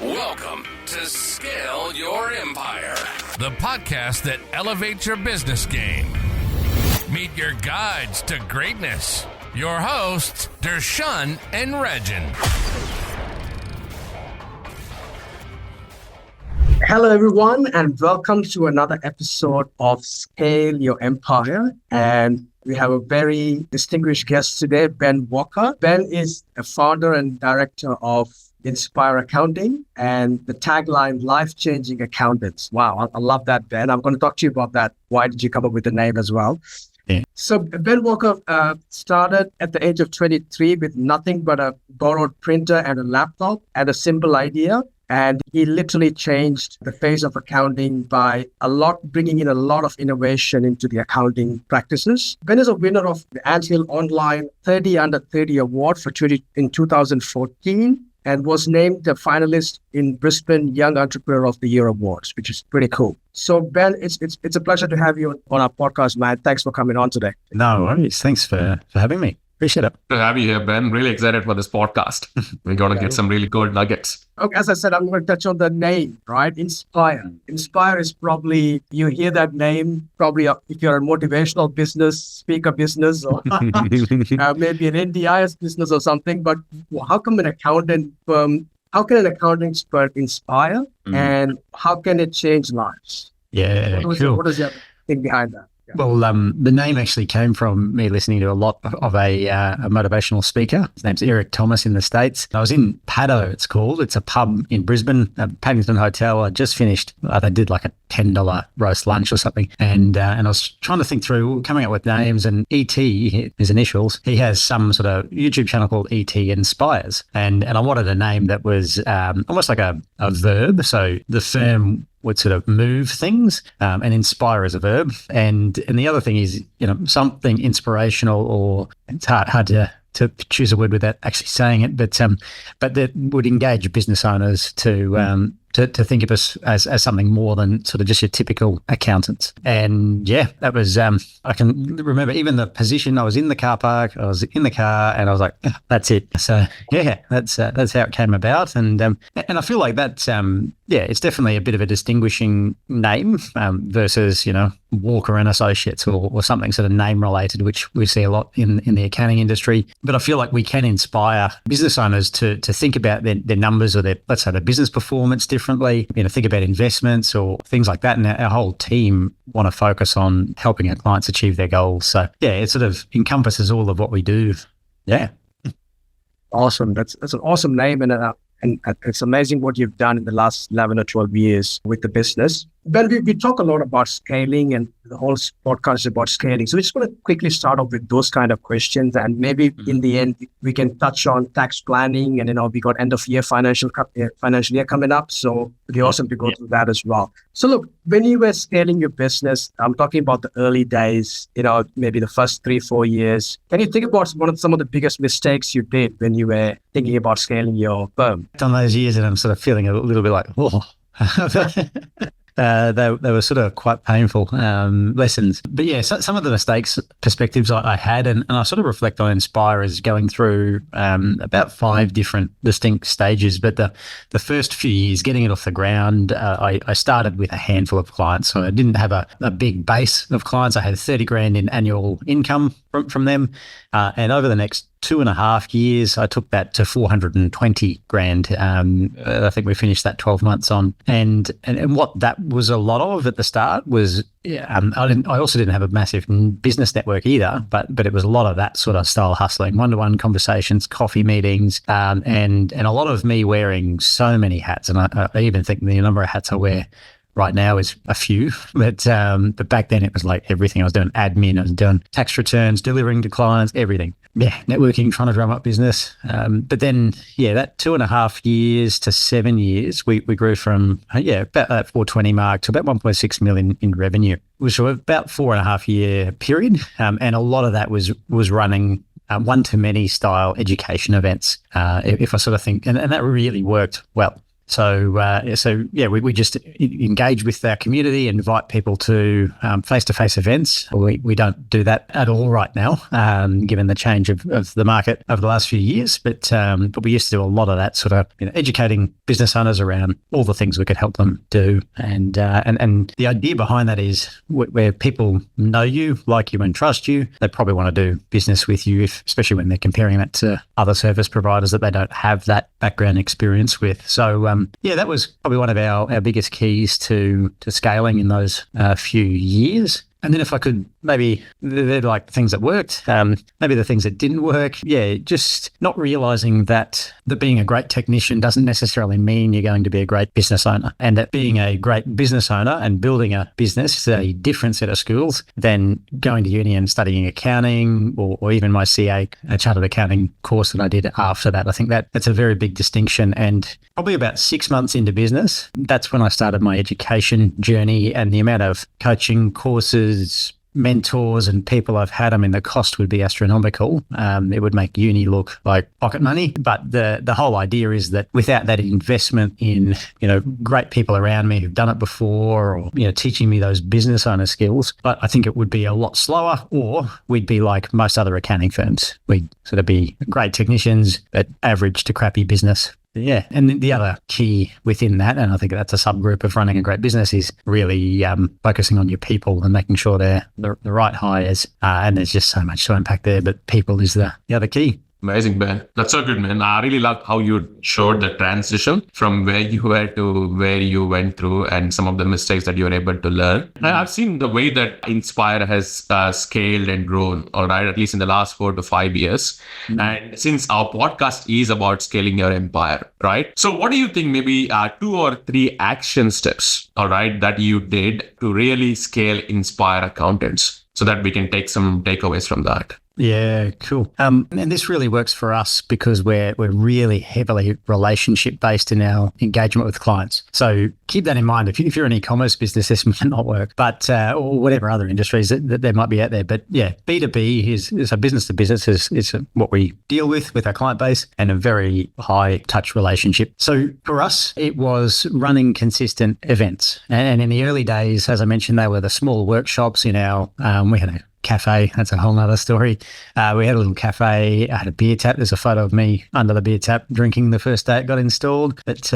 Welcome to Scale Your Empire, the podcast that elevates your business game. Meet your guides to greatness. Your hosts, Darshan and Rejin. Hello, everyone, and welcome to another episode of Scale Your Empire. And we have a very distinguished guest today, Ben Walker. Ben is a founder and director of Inspire Accounting and the tagline, Life-Changing Accountants. Wow, I love that, Ben. I'm going to talk to you about that. Why did you come up with the name as well? Yeah. So Ben Walker started at the age of 23 with nothing but a borrowed printer and a laptop and a simple idea. And he literally changed the face of accounting by bringing in a lot of innovation into the accounting practices. Ben is a winner of the Anthill Online 30 Under 30 Award in 2014 and was named a finalist in Brisbane Young Entrepreneur of the Year Awards, which is pretty cool. So Ben, it's a pleasure to have you on our podcast, man. Thanks for coming on today. No worries. Thanks for having me. Appreciate it. To have you here, Ben. Really excited for this podcast. We're going to get some really good nuggets. Okay, as I said, I'm going to touch on the name, right? Inspire. Inspire is probably, you hear that name, probably if you're a motivational business, speaker business, or maybe an NDIS business or something. But how come an accounting firm, how can an accounting firm inspire and how can it change lives? Yeah, cool. What is the thing behind that? Well, the name actually came from me listening to a lot of a motivational speaker. His name's Eric Thomas in the States. I was in Paddo, it's called. It's a pub in Brisbane, Paddington Hotel. I just finished, they did like a $10 roast lunch or something. And I was trying to think through coming up with names, and ET, his initials, he has some sort of YouTube channel called ET Inspires. And I wanted a name that was almost like a verb. So the firm would sort of move things, and inspire as a verb. And the other thing is, something inspirational, or it's hard to choose a word without actually saying it, but that would engage business owners to think of us as something more than sort of just your typical accountants. And yeah, that was, I can remember even the position. I was in the car park, I was in the car, and I was like, that's it. So yeah, that's how it came about. And I feel like that's, it's definitely a bit of a distinguishing name versus, Walker and Associates or something sort of name related, which we see a lot in the accounting industry. But I feel like we can inspire business owners to think about their numbers or their business performance differently, think about investments or things like that. And our whole team want to focus on helping our clients achieve their goals. So yeah, it sort of encompasses all of what we do. Yeah. Awesome. That's an awesome name. And it's amazing what you've done in the last 11 or 12 years with the business. Ben, we talk a lot about scaling, and the whole podcast is about scaling. So we just want to quickly start off with those kind of questions. And maybe in the end, we can touch on tax planning. And, we got end of year financial year coming up. So it'd be awesome to go through that as well. So look, when you were scaling your business, I'm talking about the early days, maybe the first 3-4 years. Can you think about some of the biggest mistakes you did when you were thinking about scaling your firm? Done those years, and I'm sort of feeling a little bit like, oh. They were sort of quite painful lessons. But yeah, some of the perspectives I had, and I sort of reflect on Inspire as going through about 5 different distinct stages. But the first few years, getting it off the ground, I started with a handful of clients. So I didn't have a big base of clients. I had 30 grand in annual income from them. And over the next 2.5 years, I took that to 420 grand. I think we finished that 12 months on. And what that was a lot of at the start was, I also didn't have a massive business network either, but it was a lot of that sort of style hustling, one-to-one conversations, coffee meetings, and a lot of me wearing so many hats. And I even think the number of hats I wear right now is a few, but back then it was like everything. I was doing admin, I was doing tax returns, delivering to clients, everything. Yeah, networking, trying to drum up business. But then, that 2.5 years to 7 years, we grew from, about that 420 mark to about 1.6 million in revenue, which was about 4.5 year period. And a lot of that was running one-to-many style education events, if I sort of think, and that really worked well. We just engage with our community, invite people to face-to-face events. We don't do that at all right now, given the change of the market over the last few years. But we used to do a lot of that sort of educating business owners around all the things we could help them do. And the idea behind that is where people know you, like you, and trust you, they probably want to do business with you, especially when they're comparing that to other service providers that they don't have that background experience with. So that was probably one of our biggest keys to scaling in those few years. And then if I could, maybe they're like things that worked, maybe the things that didn't work. Yeah, just not realizing that being a great technician doesn't necessarily mean you're going to be a great business owner, and that being a great business owner and building a business is a different set of skills than going to uni and studying accounting or even my CA, a chartered accounting course that I did after that. I think that's a very big distinction. And probably about 6 months into business, that's when I started my education journey, and the amount of coaching courses, mentors and people I've had, I mean, the cost would be astronomical. It would make uni look like pocket money. But the whole idea is that without that investment in, great people around me who've done it before, or, teaching me those business owner skills, but I think it would be a lot slower, or we'd be like most other accounting firms. We'd sort of be great technicians, but average to crappy business. Yeah. And the other key within that, and I think that's a subgroup of running a great business, is really focusing on your people and making sure they're the right hires. And there's just so much to unpack there, but people is the other key. Amazing, Ben. That's so good, man. I really love how you showed the transition from where you were to where you went through and some of the mistakes that you were able to learn. I've seen the way that Inspire has scaled and grown, all right, at least in the last 4 to 5 years. And since our podcast is about scaling your empire, right? So what do you think maybe 2 or 3 action steps, all right, that you did to really scale Inspire Accountants so that we can take some takeaways from that? Yeah, cool. And this really works for us because we're really heavily relationship based in our engagement with clients. So keep that in mind. If you're an e-commerce business, this might not work, but or whatever other industries that there might be out there. But yeah, B2B is a business to business is what we deal with our client base, and a very high touch relationship. So for us, it was running consistent events. And in the early days, as I mentioned, they were the small workshops in our, we had a cafe. That's a whole nother story. We had a little cafe. I had a beer tap. There's a photo of me under the beer tap drinking the first day it got installed. But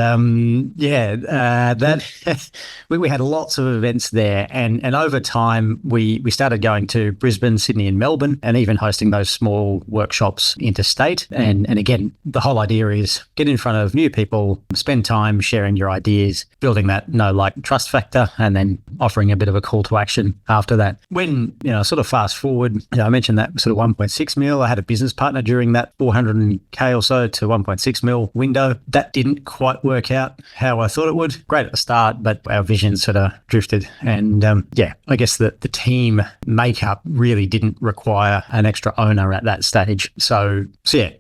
we had lots of events there. And over time, we started going to Brisbane, Sydney and Melbourne, and even hosting those small workshops interstate. And again, the whole idea is get in front of new people, spend time sharing your ideas, building that know, like, trust factor, and then offering a bit of a call to action after that. When, sort of fast forward, I mentioned that sort of 1.6 mil. I had a business partner during that 400K or so to 1.6 mil window. That didn't quite work out how I thought it would. Great at the start, but our vision sort of drifted. And I guess that the team makeup really didn't require an extra owner at that stage. So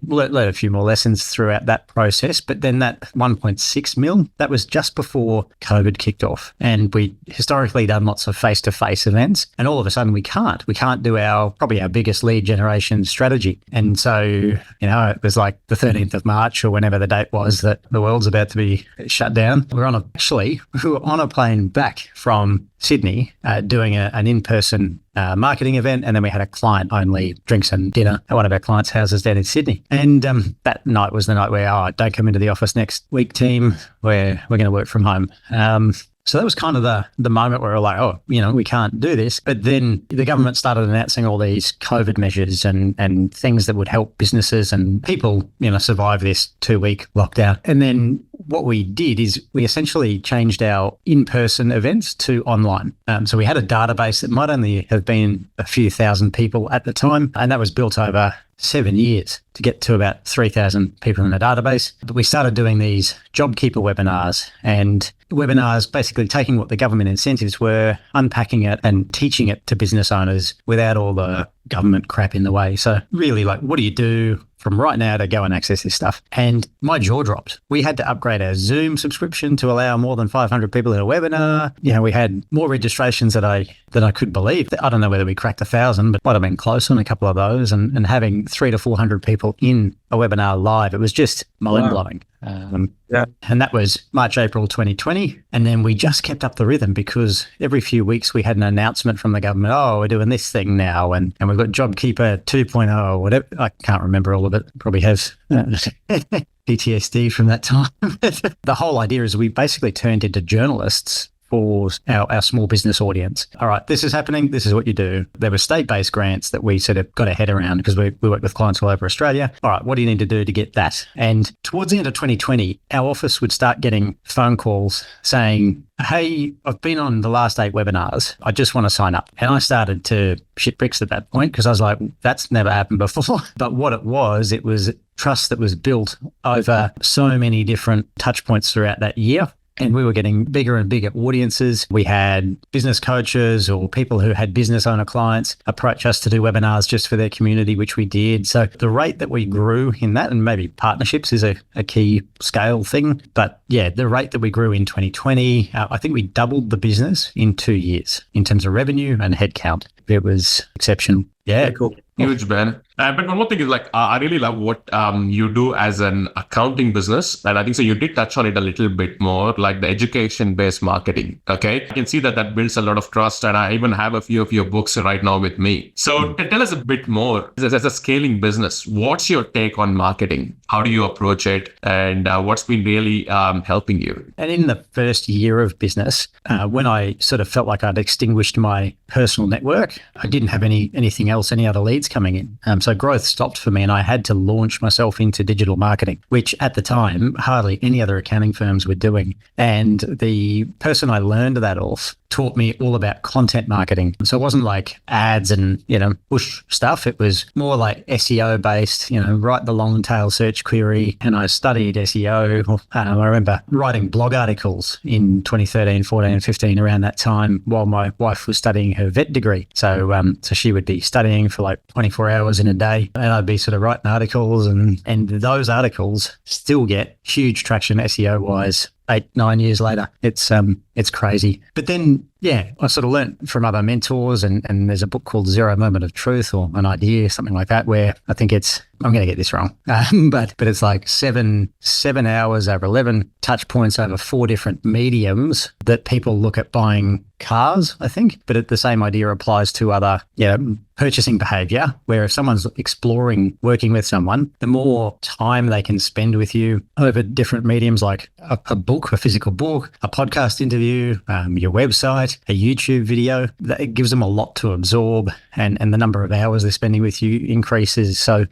learned a few more lessons throughout that process. But then that 1.6 mil, that was just before COVID kicked off. And we historically done lots of face-to-face events. And all of a sudden we can't do probably our biggest lead generation strategy. And so, it was like the 13th of March or whenever the date was that the world's about to be shut down. We were on a plane back from Sydney doing an in-person marketing event. And then we had a client-only drinks and dinner at one of our clients' houses down in Sydney. And that night was the night where, don't come into the office next week, team. We're going to work from home. So that was kind of the moment where we're like, we can't do this. But then the government started announcing all these COVID measures and things that would help businesses and people, survive this 2-week lockdown. And then what we did is we essentially changed our in-person events to online. So we had a database that might only have been a few thousand people at the time. And that was built over 7 years to get to about 3,000 people in the database. But we started doing these JobKeeper webinars, and webinars basically taking what the government incentives were, unpacking it and teaching it to business owners without all the government crap in the way. So really, like, what do you do from right now to go and access this stuff? And my jaw dropped. We had to upgrade our Zoom subscription to allow more than 500 people in a webinar. We had more registrations than I could believe. I don't know whether we cracked 1,000, but might have been close on a couple of those. And having 300 to 400 people in a webinar live, it was just mind blowing. Yeah. And that was March, April 2020. And then we just kept up the rhythm because every few weeks we had an announcement from the government, oh, we're doing this thing now. And we've got JobKeeper 2.0 or whatever. I can't remember all of it. Probably have PTSD from that time. The whole idea is we basically turned into journalists for our small business audience. All right, this is happening. This is what you do. There were state-based grants that we sort of got our head around because we work with clients all over Australia. All right, what do you need to do to get that? And towards the end of 2020, our office would start getting phone calls saying, hey, I've been on the last 8 webinars. I just want to sign up. And I started to shit bricks at that point because I was like, that's never happened before. But what it was trust that was built over so many different touch points throughout that year. And we were getting bigger and bigger audiences. We had business coaches or people who had business owner clients approach us to do webinars just for their community, which we did. So the rate that we grew in that, and maybe partnerships is a key scale thing. But yeah, the rate that we grew in 2020, I think we doubled the business in 2 years in terms of revenue and headcount. It was exceptional. Yeah, cool. Huge, Ben. But one more thing is I really love what you do as an accounting business. And I think so you did touch on it a little bit more, like the education-based marketing. Okay. I can see that builds a lot of trust. And I even have a few of your books right now with me. So tell us a bit more as a scaling business. What's your take on marketing? How do you approach it? And what's been really helping you? And in the first year of business, when I sort of felt like I'd extinguished my personal network, I didn't have anything else, any other leads coming in. So growth stopped for me and I had to launch myself into digital marketing, which at the time, hardly any other accounting firms were doing. And the person I learned that off taught me all about content marketing. So it wasn't like ads and, push stuff. It was more like SEO based, write the long tail search query. And I studied SEO. I remember writing blog articles in 2013, 14, 15 around that time while my wife was studying her vet degree. So she would be studying for like 24 hours in a day and I'd be sort of writing articles and those articles still get huge traction SEO wise 8-9 years later. It's crazy. But then, yeah, I sort of learned from other mentors and there's a book called Zero Moment of Truth or An Idea, something like that, where I think I'm going to get this wrong, but it's like 7 hours over 11 touch points over 4 different mediums that people look at buying cars, I think. But the same idea applies to other, purchasing behavior, where if someone's exploring working with someone, the more time they can spend with you over different mediums like a book, a physical book, a podcast interview, your website, a YouTube video, that it gives them a lot to absorb and the number of hours they're spending with you increases. So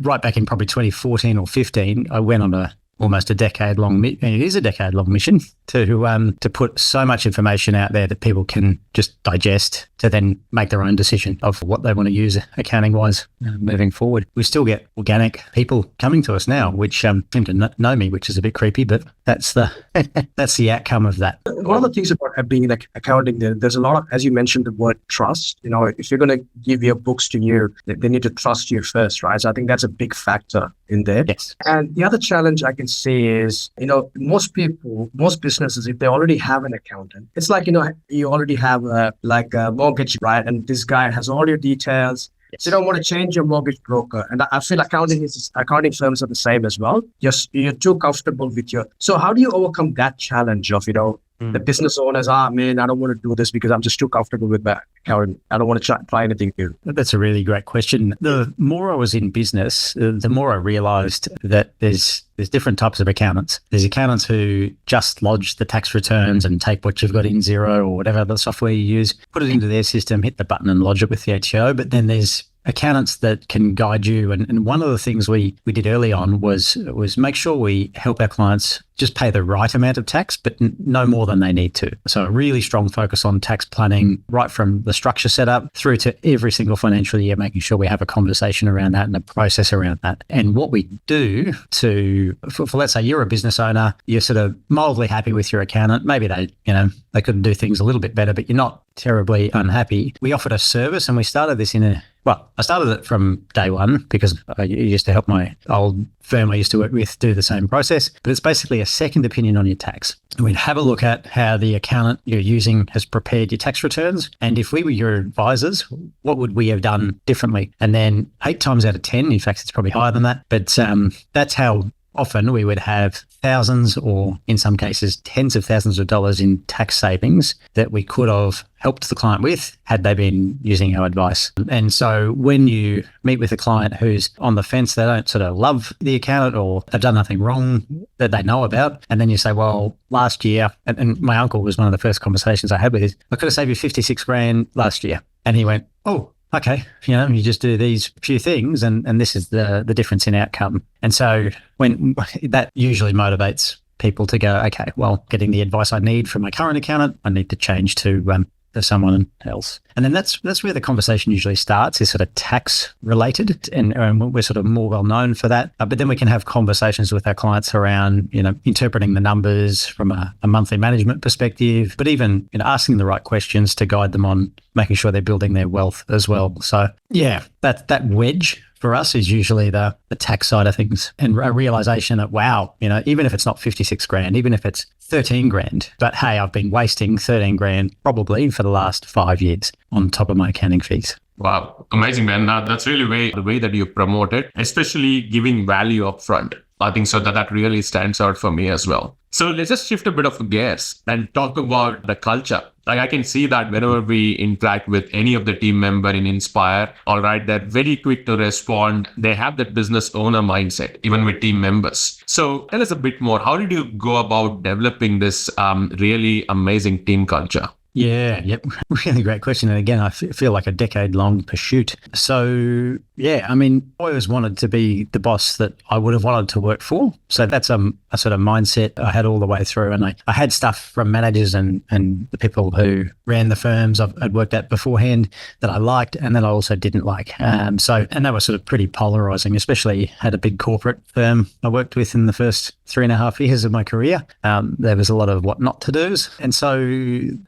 right back in probably 2014 or 15, I went on almost a decade-long, and it is a decade-long mission to put so much information out there that people can just digest to then make their own decision of what they want to use accounting-wise moving forward. We still get organic people coming to us now, which seem to know me, which is a bit creepy, but that's the outcome of that. One of the things about being like accounting, there's a lot of, as you mentioned, the word trust. If you're going to give your books to you, they need to trust you first, right? So I think that's a big factor in there. Yes. And the other challenge I can see is, most businesses, if they already have an accountant, it's like, you already have a mortgage, right? And this guy has all your details. Yes. So you don't want to change your mortgage broker. And I feel accounting firms are the same as well. You're too comfortable with so how do you overcome that challenge of, the business owners, man, I don't want to do this because I'm just too comfortable with that accounting. I don't want to try anything new. That's a really great question. The more I was in business, the more I realized that there's different types of accountants. There's accountants who just lodge the tax returns and take what you've got in Xero or whatever the software you use, put it into their system, hit the button and lodge it with the ATO. But then there's accountants that can guide you. And one of the things we did early on was make sure we help our clients just pay the right amount of tax, but no more than they need to. So a really strong focus on tax planning, right from the structure setup through to every single financial year, making sure we have a conversation around that and a process around that. And what we do for let's say you're a business owner, you're sort of mildly happy with your accountant. Maybe they could do things a little bit better, but you're not terribly unhappy. We offered a service and we started this I started it from day one because I used to help my old firm I used to work with do the same process, but it's basically a second opinion on your tax. We'd have a look at how the accountant you're using has prepared your tax returns. And if we were your advisors, what would we have done differently? And then 8 times out of 10, in fact, it's probably higher than that, but that's how often we would have thousands, or in some cases tens of thousands of dollars in tax savings that we could have helped the client with had they been using our advice. And so when you meet with a client who's on the fence, they don't sort of love the accountant or they've done nothing wrong that they know about, and then you say, well, last year, and my uncle was one of the first conversations I had with him, I could have saved you 56 grand last year. And he went, oh, okay, you just do these few things and this is the difference in outcome. And so when that usually motivates people to go, okay, well, getting the advice I need from my current accountant, I need to change to someone else. And then that's where the conversation usually starts, is sort of tax related, and we're sort of more well known for that. But then we can have conversations with our clients around, interpreting the numbers from a monthly management perspective, but even asking the right questions to guide them on making sure they're building their wealth as well. So yeah, that wedge for us is usually the tax side of things, and a realization that, wow, even if it's not 56 grand, even if it's 13 grand, but hey, I've been wasting 13 grand probably for the last 5 years on top of my accounting fees. Wow. Amazing, man. Now, that's really the way that you promote it, especially giving value upfront. I think so that really stands out for me as well. So let's just shift a bit of gears and talk about the culture. Like, I can see that whenever we interact with any of the team member in Inspire, all right, they're very quick to respond. They have that business owner mindset, even with team members. So tell us a bit more. How did you go about developing this really amazing team culture? Yeah, yep. Really great question. And again, I feel like a decade-long pursuit. So, yeah, I mean, I always wanted to be the boss that I would have wanted to work for. So that's a sort of mindset I had all the way through. And I had stuff from managers and the people who ran the firms I'd worked at beforehand that I liked and that I also didn't like. And they were sort of pretty polarizing, especially at a big corporate firm I worked with in the first 3.5 years of my career. There was a lot of what not to do's. And so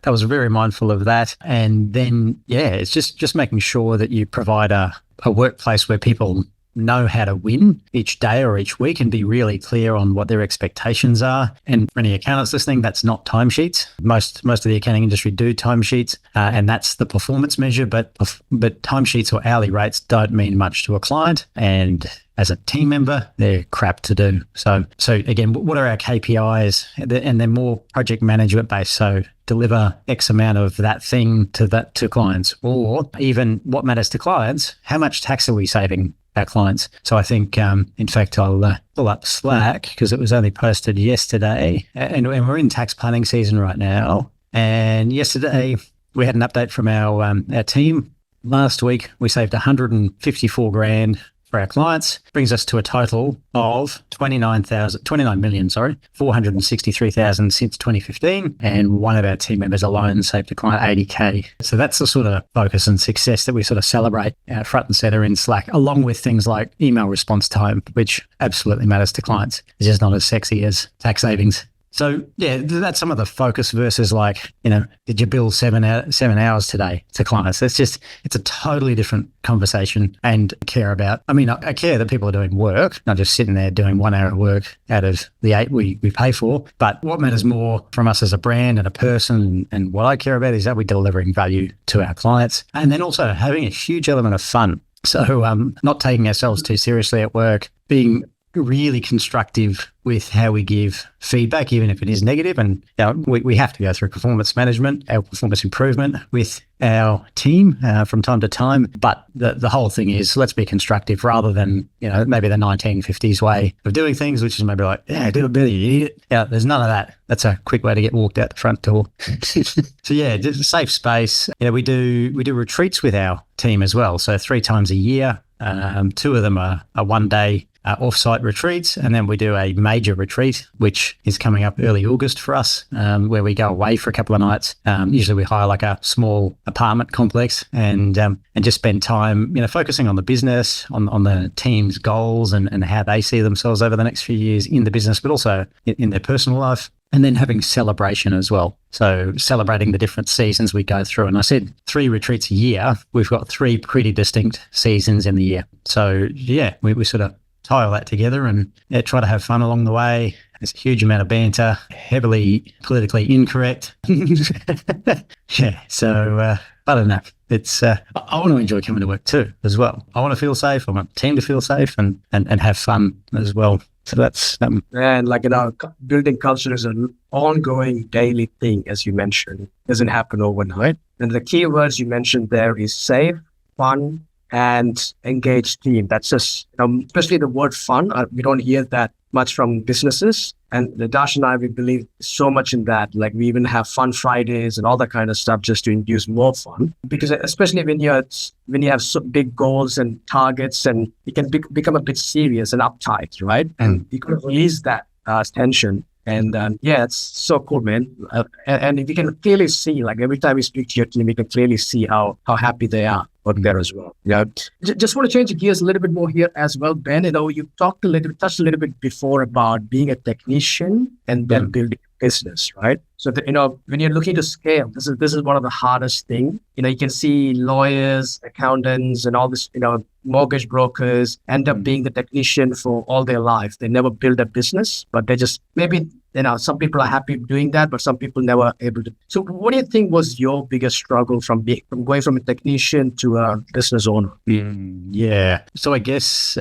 I was very mindful of that. And then, yeah, it's just making sure that you provide a workplace where people know how to win each day or each week and be really clear on what their expectations are. And for any accountants listening, that's not timesheets. Most of the accounting industry do timesheets, and that's the performance measure. But timesheets or hourly rates don't mean much to a client. And as a team member, they're crap to do. So again, what are our KPIs? And they're more project management based. So deliver X amount of that thing to clients, or even what matters to clients, how much tax are we saving our clients? So I think, in fact, I'll pull up Slack because it was only posted yesterday, and we're in tax planning season right now. And yesterday we had an update from our team. Last week we saved 154 grand for our clients, brings us to a total of 29,463,000 since 2015. And one of our team members alone saved a client 80K. So that's the sort of focus and success that we sort of celebrate front and center in Slack, along with things like email response time, which absolutely matters to clients. It's just not as sexy as tax savings. So yeah, that's some of the focus versus like, did you bill 7 hours today to clients? It's a totally different conversation and care about. I mean, I care that people are doing work, not just sitting there doing 1 hour of work out of the 8 we pay for. But what matters more from us as a brand and a person, and what I care about, is that we're delivering value to our clients, and then also having a huge element of fun. So not taking ourselves too seriously at work, being really constructive with how we give feedback, even if it is negative. And we have to go through performance management, our performance improvement with our team from time to time. But the whole thing is, let's be constructive rather than, maybe the 1950s way of doing things, which is maybe like, yeah, do it better, you idiot. Yeah, there's none of that. That's a quick way to get walked out the front door. So yeah, just a safe space. We do retreats with our team as well. So 3 times a year. 2 of them are 1-day off-site retreats, and then we do a major retreat, which is coming up early August for us, where we go away for a couple of nights. Usually we hire like a small apartment complex and just spend time, focusing on the business, on the team's goals and how they see themselves over the next few years in the business, but also in their personal life. And then having celebration as well. So celebrating the different seasons we go through. And I said 3 retreats a year. We've got 3 pretty distinct seasons in the year. So yeah, we sort of tie all that together and try to have fun along the way. There's a huge amount of banter, heavily politically incorrect. Yeah, so but enough. It's I want to enjoy coming to work too as well. I want to feel safe. I want the team to feel safe and have fun as well. So that's And building culture is an ongoing daily thing, as you mentioned. It doesn't happen overnight. And the key words you mentioned there is safe, fun, and engaged team. That's just, especially the word fun. We don't hear that much from businesses. And Dash and I, we believe so much in that. Like we even have fun Fridays and all that kind of stuff just to induce more fun. Because especially when you have so big goals and targets, and it can become a bit serious and uptight, right? And you can release that tension. And it's so cool, man. And we can clearly see, like every time we speak to your team, we can clearly see how happy they are out there as well. Yeah. Just want to change the gears a little bit more here as well, Ben. You touched a little bit before about being a technician and then building a business, right? So when you're looking to scale, this is one of the hardest thing. You can see lawyers, accountants, and all this, mortgage brokers end up being the technician for all their life. They never build a business, but they just maybe some people are happy doing that, but some people never able to. So what do you think was your biggest struggle from going from a technician to a business owner? Yeah. So I guess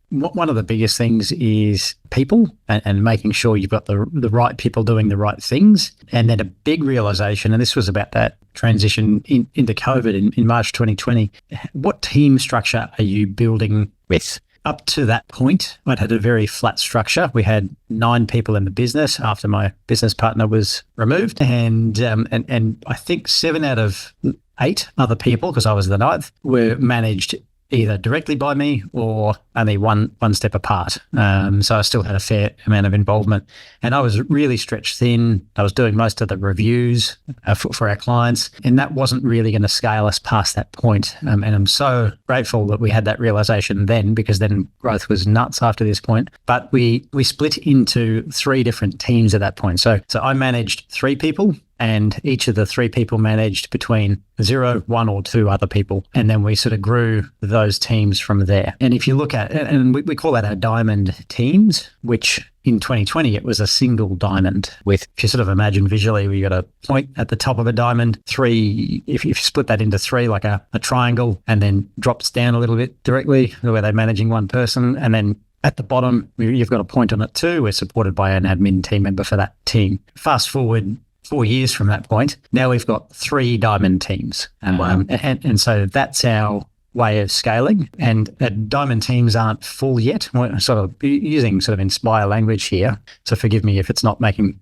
one of the biggest things is people and making sure you've got the right people doing the right things. And then a big realization, and this was about that transition into COVID in March 2020, what team structure are you building with? Up to that point, I'd had a very flat structure. We had 9 people in the business after my business partner was removed. And I think 7 out of 8 other people, because I was the 9th, were managed either directly by me or only one step apart. So I still had a fair amount of involvement. And I was really stretched thin. I was doing most of the reviews for our clients. And that wasn't really going to scale us past that point. And I'm so grateful that we had that realization then, because then growth was nuts after this point. But we split into 3 different teams at that point. So I managed 3 people, and each of the 3 people managed between 0, 1 or 2 other people. And then we sort of grew those teams from there. And if you look at, and we call that our diamond teams, which in 2020, it was a single diamond with, if you sort of imagine visually, we got a point at the top of a diamond, 3, if you split that into 3, like a triangle, and then drops down a little bit directly where they're managing one person. And then at the bottom, you've got a point on it too. We're supported by an admin team member for that team. Fast forward 4 years from that point, now we've got 3 diamond teams. And so that's our way of scaling. And diamond teams aren't full yet. We're sort of using sort of Inspire language here. So forgive me if it's not making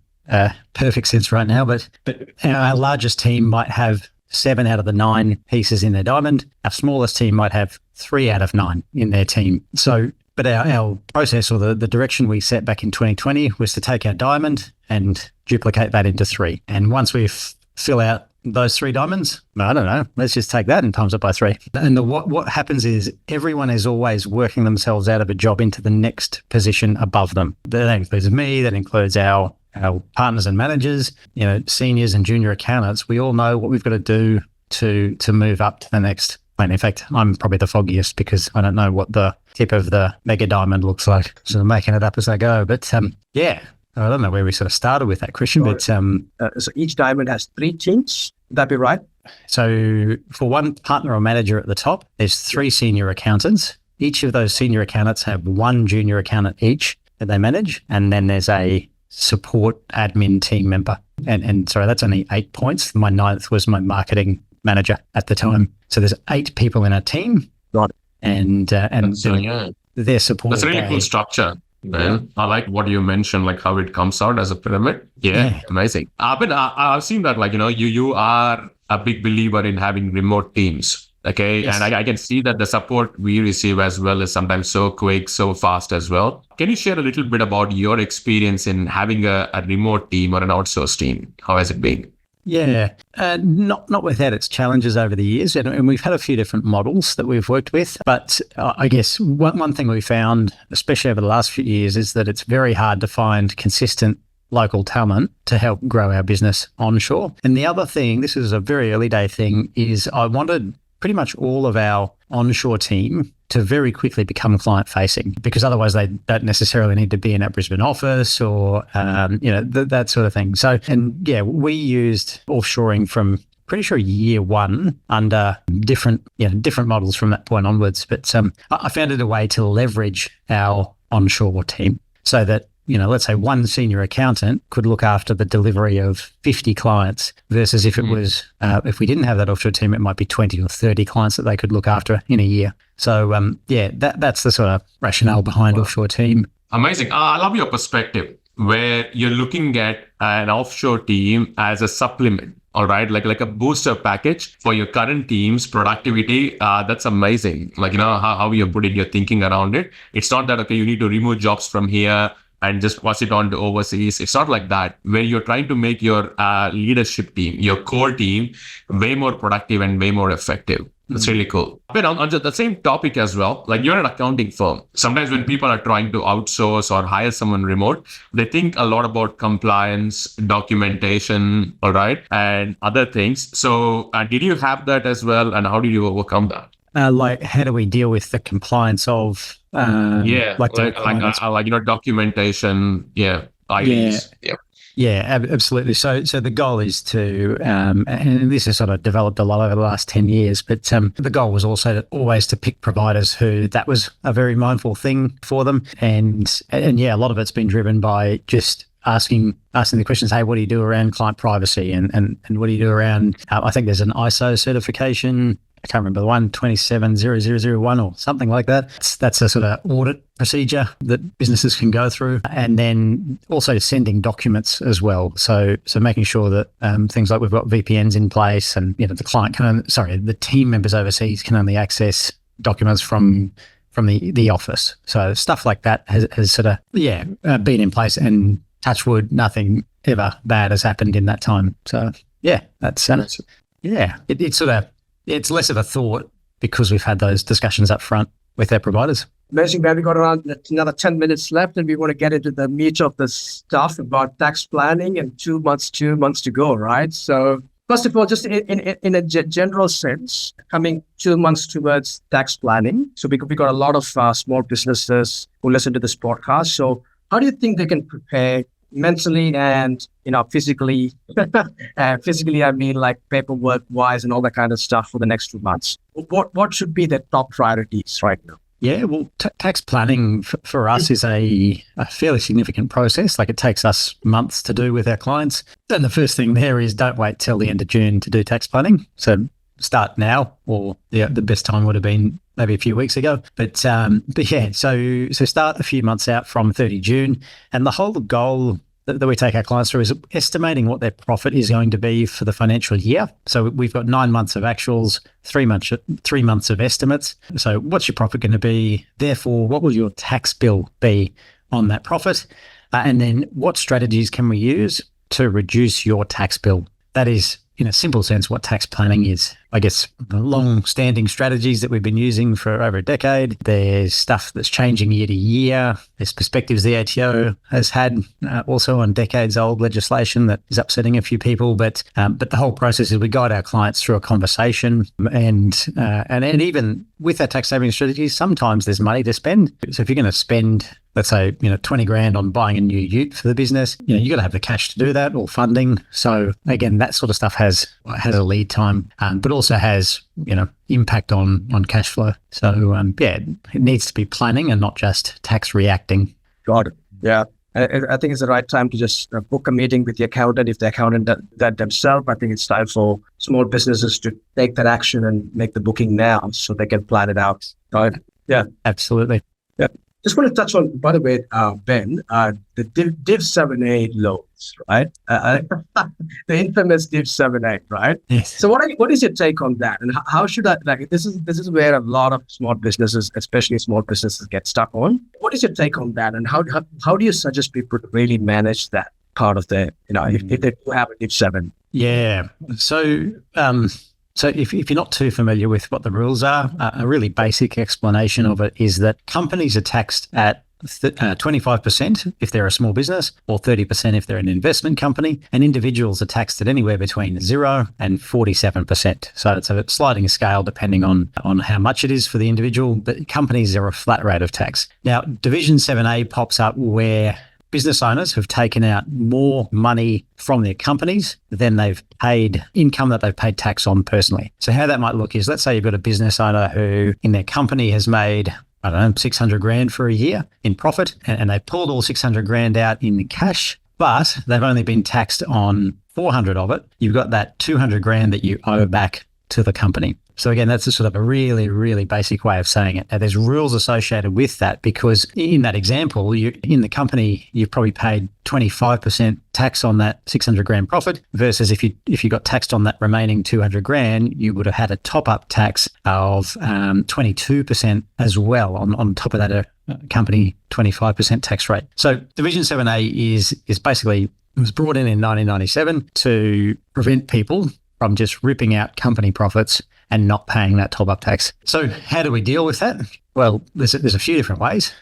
perfect sense right now, but our largest team might have 7 out of the 9 pieces in their diamond. Our smallest team might have 3 out of 9 in their team. But our process, or the direction we set back in 2020, was to take our diamond and duplicate that into 3. And once we fill out those 3 diamonds, I don't know, let's just take that and times it by 3. And what happens is everyone is always working themselves out of a job into the next position above them. That includes me, that includes our partners and managers, seniors and junior accountants. We all know what we've got to do to move up to the next plane. In fact, I'm probably the foggiest because I don't know what the tip of the mega diamond looks like. So I'm making it up as I go. But I don't know where we sort of started with that, Christian. But so each diamond has 3 teams. Would that be right? So for one partner or manager at the top, there's 3 senior accountants. Each of those senior accountants have 1 junior accountant each that they manage. And then there's a support admin team member. And sorry, that's only 8 points. My 9th was my marketing manager at the time. So there's 8 people in a team. Right. And they're supported. That's a really cool structure. Man, I like what you mentioned, like how it comes out as a pyramid. Yeah. Amazing. I've seen that, you are a big believer in having remote teams. Okay. Yes. And I can see that the support we receive as well is sometimes so quick, so fast as well. Can you share a little bit about your experience in having a remote team or an outsourced team? How has it been? Yeah, not without its challenges over the years. And we've had a few different models that we've worked with. But I guess one thing we found, especially over the last few years, is that it's very hard to find consistent local talent to help grow our business onshore. And the other thing, this is a very early day thing, is I wanted pretty much all of our onshore team to very quickly become client facing, because otherwise they don't necessarily need to be in our Brisbane office or, that sort of thing. So, we used offshoring from pretty sure year 1 under different models from that point onwards. But I found it a way to leverage our onshore team so that, let's say one senior accountant could look after the delivery of 50 clients versus if it was, if we didn't have that offshore team, it might be 20 or 30 clients that they could look after in a year. So, that's the sort of rationale behind offshore team. Amazing. I love your perspective where you're looking at an offshore team as a supplement. All right, like a booster package for your current team's productivity. That's amazing. How you're putting your thinking around it. It's not that, okay, you need to remove jobs from here and just pass it on to overseas. It's not like that. Where you're trying to make your leadership team, your core team, way more productive and way more effective. That's really cool. But on the same topic as well, like you're an accounting firm. Sometimes when people are trying to outsource or hire someone remote, they think a lot about compliance, documentation, all right, and other things. So did you have that as well? And how did you overcome that? How do we deal with the compliance of documentation, IDs. Yeah, absolutely. So the goal is to, and this has sort of developed a lot over the last 10 years, but the goal was also always to pick providers who that was a very mindful thing for them. And a lot of it's been driven by just asking the questions, hey, what do you do around client privacy? And what do you do around, I think there's an ISO certification. I can't remember the one, 27001 or something like that. That's a sort of audit procedure that businesses can go through. And then also sending documents as well. So making sure that things like we've got VPNs in place and, the team members overseas can only access documents from the office. So stuff like that has sort of, been in place, and touch wood, nothing ever bad has happened in that time. So it's less of a thought because we've had those discussions up front with our providers. Amazing, man. We've got around another 10 minutes left, and we want to get into the meat of the stuff about tax planning and 2 months to go, right? So first of all, just in a general sense, coming 2 months towards tax planning. So we got a lot of small businesses who listen to this podcast. So how do you think they can prepare mentally and physically? Physically, I mean like paperwork wise and all that kind of stuff for the next 2 months. What should be the top priorities right now? Yeah, well, tax planning for us is a fairly significant process. Like it takes us months to do with our clients. And the first thing there is don't wait till the end of June to do tax planning. So start now, or the best time would have been maybe a few weeks ago. But so start a few months out from 30 June. And the whole goal that we take our clients through is estimating what their profit is going to be for the financial year. So we've got 9 months of actuals, 3 months of estimates. So what's your profit going to be? Therefore, what will your tax bill be on that profit? And then what strategies can we use to reduce your tax bill? That is, in a simple sense, what tax planning is. I guess the long-standing strategies that we've been using for over a decade. There's stuff that's changing year to year. There's perspectives the ATO has had also on decades-old legislation that is upsetting a few people. But the whole process is we guide our clients through a conversation, and even with our tax saving strategies, sometimes there's money to spend. So if you're going to spend, let's say, 20 grand on buying a new ute for the business, you got to have the cash to do that, or funding. So again, that sort of stuff has a lead time, but also has, impact on cash flow. So it needs to be planning and not just tax reacting. Got it. Yeah. I think it's the right time to just book a meeting with the accountant. If the accountant does that themselves, I think it's time for small businesses to take that action and make the booking now so they can plan it out. Right? Yeah. Absolutely. Yeah. Just want to touch on, by the way, Ben, the Div 7A loans, right? The infamous Div 7A, right? Yes. So what is your take on that? And how should I, this is where a lot of small businesses, especially small businesses, get stuck on. What is your take on that? And how do you suggest people to really manage that part of the, if they do have a Div 7? Yeah. So if you're not too familiar with what the rules are, a really basic explanation of it is that companies are taxed at 25% if they're a small business, or 30% if they're an investment company, and individuals are taxed at anywhere between 0 and 47%. So it's a sliding scale depending on how much it is for the individual, but companies are a flat rate of tax. Now, Division 7A pops up where business owners have taken out more money from their companies than they've paid income that they've paid tax on personally. So how that might look is, let's say you've got a business owner who in their company has made I don't know, 600 grand for a year in profit, and they pulled all 600 grand out in cash, but they've only been taxed on 400 of it. You've got that 200 grand that you owe back to the company. So again, that's a sort of a really, really basic way of saying it. Now, there's rules associated with that, because in that example, in the company, you've probably paid 25% tax on that 600 grand profit, versus if you got taxed on that remaining 200 grand, you would have had a top-up tax of 22% as well on top of that company 25% tax rate. So Division 7A is basically, it was brought in 1997 to prevent people from just ripping out company profits and not paying that top-up tax. So how do we deal with that? Well, there's a few different ways.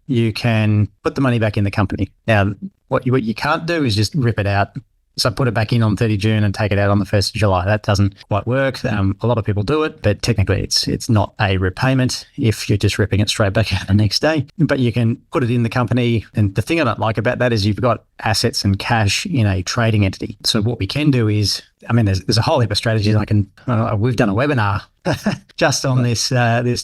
You can put the money back in the company. Now, what you can't do is just rip it out. So put it back in on 30 June and take it out on the 1st of July. That doesn't quite work. A lot of people do it, but technically it's not a repayment if you're just ripping it straight back out the next day. But you can put it in the company. And the thing I don't like about that is you've got assets and cash in a trading entity. So what we can do is, there's a whole heap of strategies. We've done a webinar just on this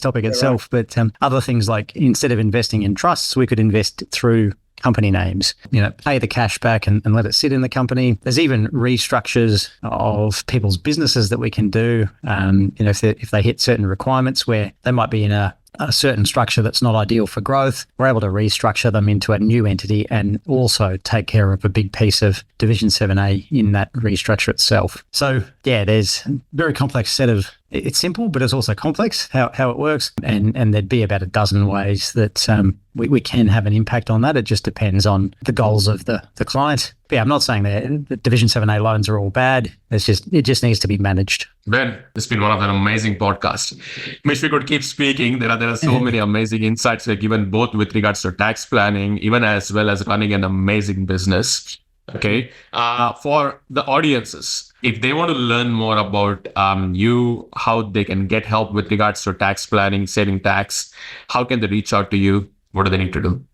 topic itself, but other things like, instead of investing in trusts, we could invest through company names, pay the cash back and let it sit in the company. There's even restructures of people's businesses that we can do. If they hit certain requirements where they might be in a certain structure that's not ideal for growth, we're able to restructure them into a new entity and also take care of a big piece of Division 7A in that restructure itself. So yeah, there's a very complex set of, it's simple, but it's also complex how it works. And there'd be about a dozen ways that we can have an impact on that. It just depends on the goals of the client. But yeah, I'm not saying that the Division 7A loans are all bad. It just needs to be managed. Ben, it's been one of an amazing podcasts. Wish we could keep speaking. There are so many amazing insights we've given, both with regards to tax planning, even as well as running an amazing business. Okay. For the audiences, if they want to learn more about you, how they can get help with regards to tax planning, saving tax, how can they reach out to you? What do they need to do?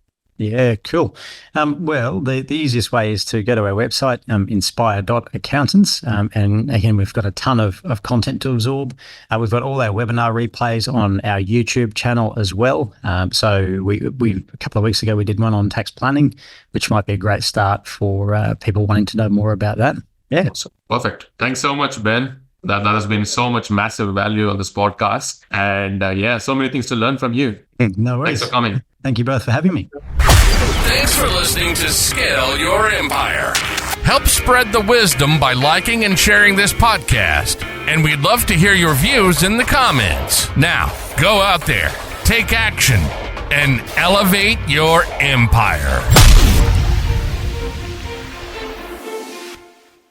Yeah, cool. Well, the easiest way is to go to our website, inspire.accountants. And again, we've got a ton of content to absorb. We've got all our webinar replays on our YouTube channel as well. So we a couple of weeks ago, we did one on tax planning, which might be a great start for people wanting to know more about that. Yeah. Perfect. Thanks so much, Ben. That has been so much massive value on this podcast. And so many things to learn from you. No worries. Thanks for coming. Thank you both for having me. Thanks for listening to Scale Your Empire. Help spread the wisdom by liking and sharing this podcast. And we'd love to hear your views in the comments. Now, go out there, take action, and elevate your empire.